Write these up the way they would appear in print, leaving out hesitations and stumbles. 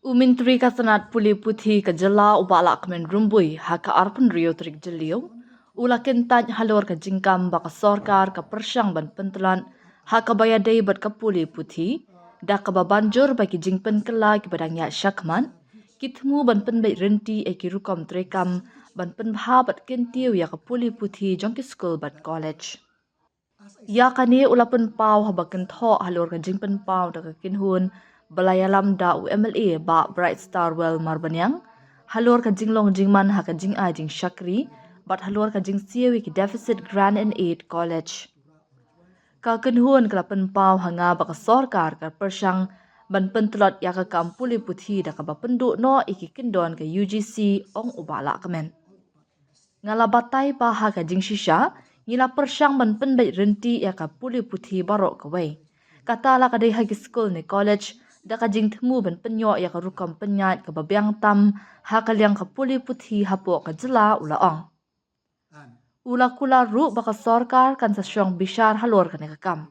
Myntri kasanat pule puthi ka jala Myntri Lahkmen Rymbui haka arpun rio trik jelio. Ula kentaj halor ka jingkam baka Sorkar ka persyang ban pyntlot haka bayadei bat ka pule puthi. Da ka babanjur bagi jingpen kela ki badangnya syakman. Kitmu ban pynbeit ryntih ki rukom trekam ban pynbha bat kentiu ya ka pule puthi jongki school bat college. Ya kani ulapan pau habakan tho halor ka jingpen pau da ka kinhun balayalam da UMLA ba Bright Star Well Marbanyang halor ka jinglong jingman ha ka jing a jing shakri bat halor ka jing siewi ki deficit grant and aid college ka kinhun kalapan pau hanga ba ka Sorkar ka persyang ban pyntlot ya ka kampuli puthi da ka ba penduk no iki kindon ka UGC ong Myntri Lahkmen ngalabatai pa ha ka jing shisha ngila persyang ban pynbeit ryntih ya ka pule puthi barok kawai. Kata la kadai hagi school ni college da ka jing temu ban penyo ya ka rukam penyat ka babyang tam ha ka liang ka pule puthi hapo ka jela ula ong. Ula kula ru baka Sorkar kan sa syong bishar halor ka nekakam.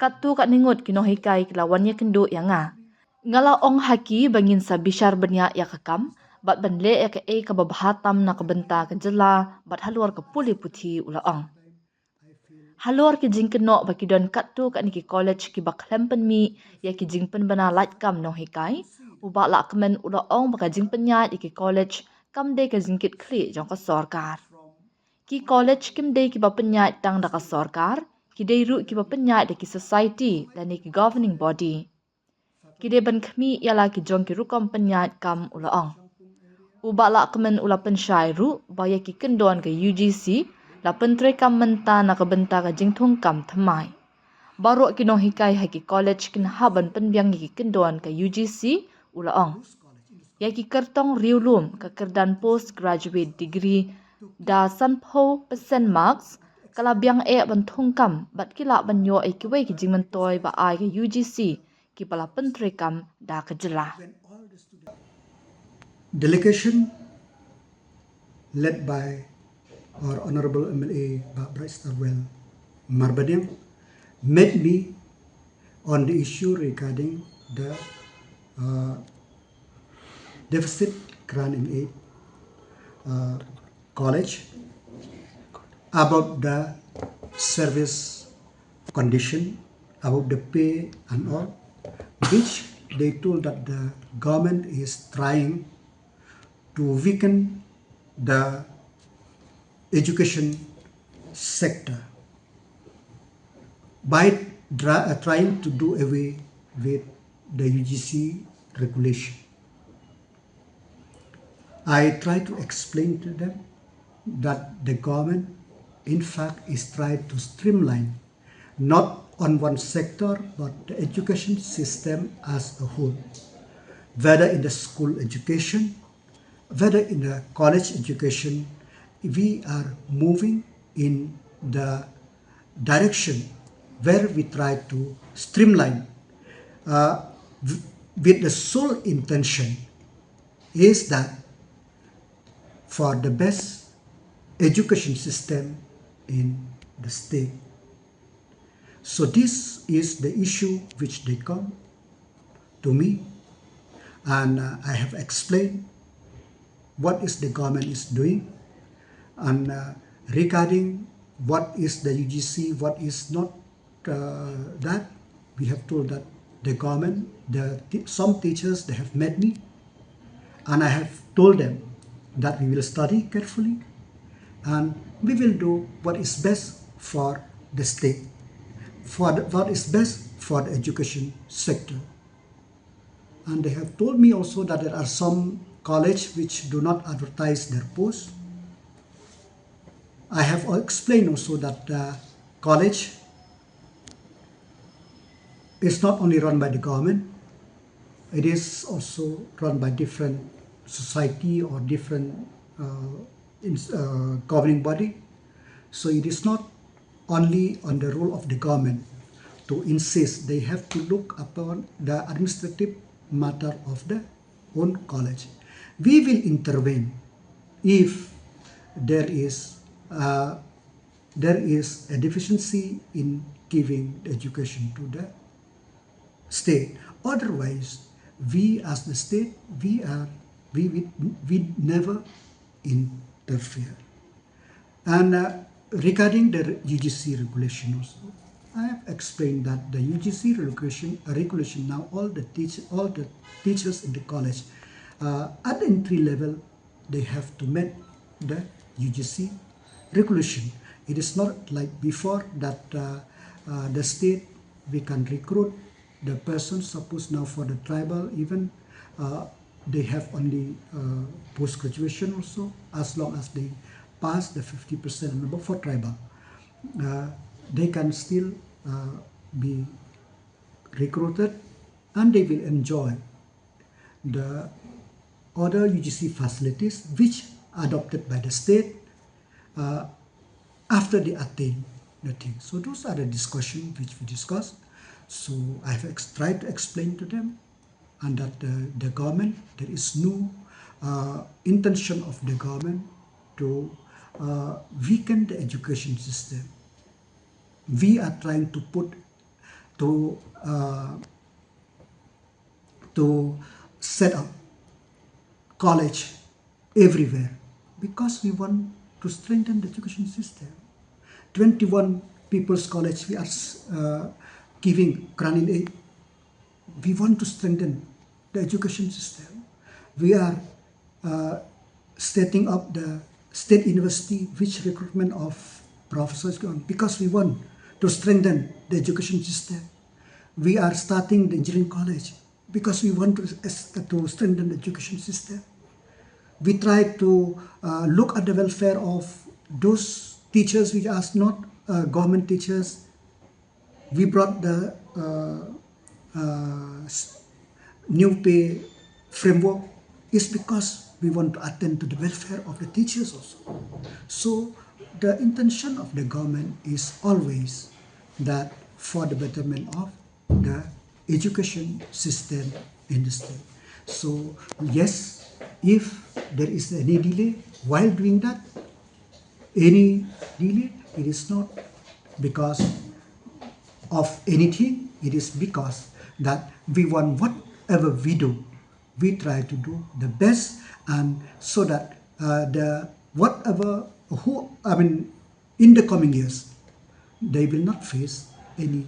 Katu kat ningut kinohikai kilawanya kendo ya nga. Ngala ong haki bangin sa bishar banya ya kakam. Bat banle ya ka ka babahatam na kabenta ka jela bat halor ka pule puthi ula ong. Halor ki jing keno baki don katu ka niki college ki bak lempen mi ya ki jing pen bana light kam no hikai. Myntri Lahkmen ula ong baka jing penyat iki college kam de ka jingkit kli jong ka Sorkar. Ki college kim de ki ba penyat tang da ka Sorkar. Ki de ru ki ba penyat da ki society dan ki governing body. Ki de ban kami yala ki jong ki rukom penyat kam ula ong. Myntri Lahkmen ula pensyai ru baya ki kendon ke UGC la pentre kam menta na kabenta ka jingthung kam thamai. Baru kinong hikai haki college kin haban penbyang ki kendon ke UGC ula ong. Ya ki kertong riulum ka kerdan postgraduate degree da sanpho percent marks kala biang ban thung kam bat kila banyo ki wei ki jingmentoy ba ai ke UGC ki pala pentre kam da ka jela. Delegation led by our Honorable MLA Bright Star Well Marbanyang met me on the issue regarding the deficit grant and aid college, about the service condition, about the pay and all, which they told that the government is trying to weaken the education sector by trying to do away with the UGC regulation. I try to explain to them that the government in fact is trying to streamline not on one sector but the education system as a whole, whether in the school education, whether in the college education. We are moving in the direction where we try to streamline with the sole intention is that for the best education system in the state. So this is the issue which they come to me, and I have explained what is the government is doing, and regarding what is the UGC, what is not that, we have told that the government, some teachers, they have met me, and I have told them that we will study carefully and we will do what is best for the state, what is best for the education sector. And they have told me also that there are some colleges which do not advertise their posts. I have explained also that the college is not only run by the government, it is also run by different society or different governing body. So it is not only on the role of the government to insist. They have to look upon the administrative matter of the own college. We will intervene if there is a deficiency in giving education to the state. Otherwise, we as the state, we never interfere. And regarding the UGC regulation also, I have explained that the UGC regulation now all the teachers in the college at the entry level, they have to meet the UGC regulation. It is not like before that the state, we can recruit the person. Suppose now for the tribal, even they have only post graduation also, as long as they pass the 50% number for tribal, they can still be recruited, and they will enjoy the other UGC facilities which adopted by the state after they attain the thing. So those are the discussions which we discussed. So I have tried to explain to them, and that the government, there is no intention of the government to weaken the education system. We are trying to put to set up college everywhere because we want to strengthen the education system. 21 people's college we are giving granting aid. We want to strengthen the education system. We are setting up the state university which recruitment of professors go on because we want to strengthen the education system. We are starting the engineering college because we want to strengthen the education system. We try to look at the welfare of those teachers which are not government teachers. We brought the new pay framework is because we want to attend to the welfare of the teachers also. So the intention of the government is always that for the betterment of the education system in the state. So yes, if there is any delay while doing that, any delay, it is not because of anything, it is because that we want whatever we do, we try to do the best, and so that in the coming years, they will not face any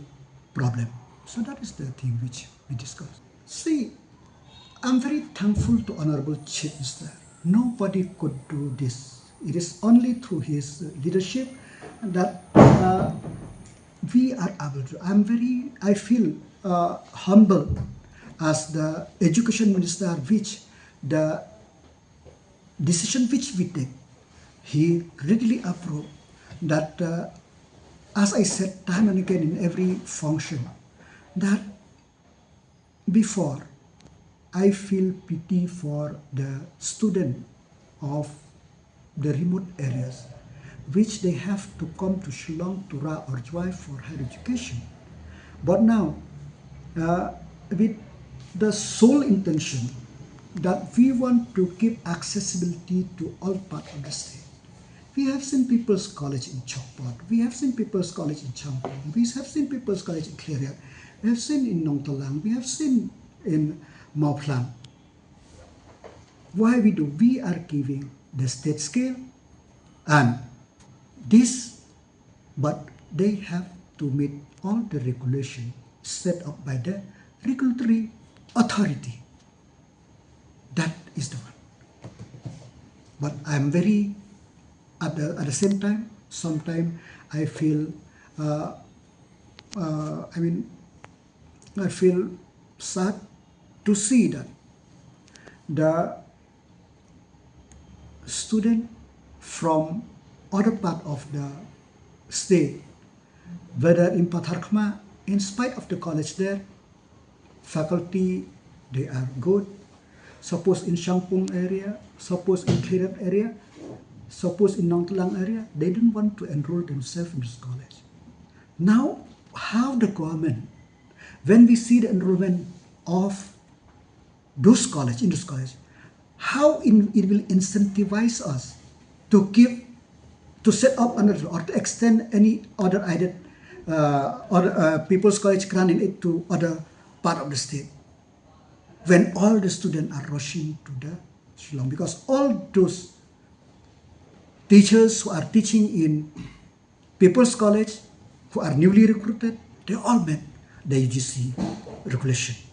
problem. So that is the thing which we discussed. See, I'm very thankful to Honorable Chief Minister. Nobody could do this. It is only through his leadership that we are able to. I feel humble as the education minister, which the decision which we take, he readily approved that, as I said time and again in every function, that before I feel pity for the student of the remote areas, which they have to come to Shillong, Tura or Jwai for higher education. But now, with the sole intention that we want to give accessibility to all parts of the state. We have seen People's College in Chokpot, we have seen People's College in Champong, we have seen People's College in Cleria, we have seen in Nong Talang, we have seen in Mauplang. Why we do? We are giving the state scale and this, but they have to meet all the regulation set up by the regulatory authority. That is the one. But I'm very, at the same time, sometimes I feel, I feel sad to see that the student from other part of the state, whether in Patharkhma, in spite of the college there, faculty, they are good. Suppose in Shampung area, suppose in Klirat area, suppose in Nong Talang area, they didn't want to enroll themselves in this college. Now, how the government, when we see the enrollment of those college, in this college, how it will incentivize us to give, to set up another or to extend any other aided People's College grant in it to other part of the state. when all the students are rushing to the Shillong, because all those teachers who are teaching in People's College, who are newly recruited, they all met the UGC regulation.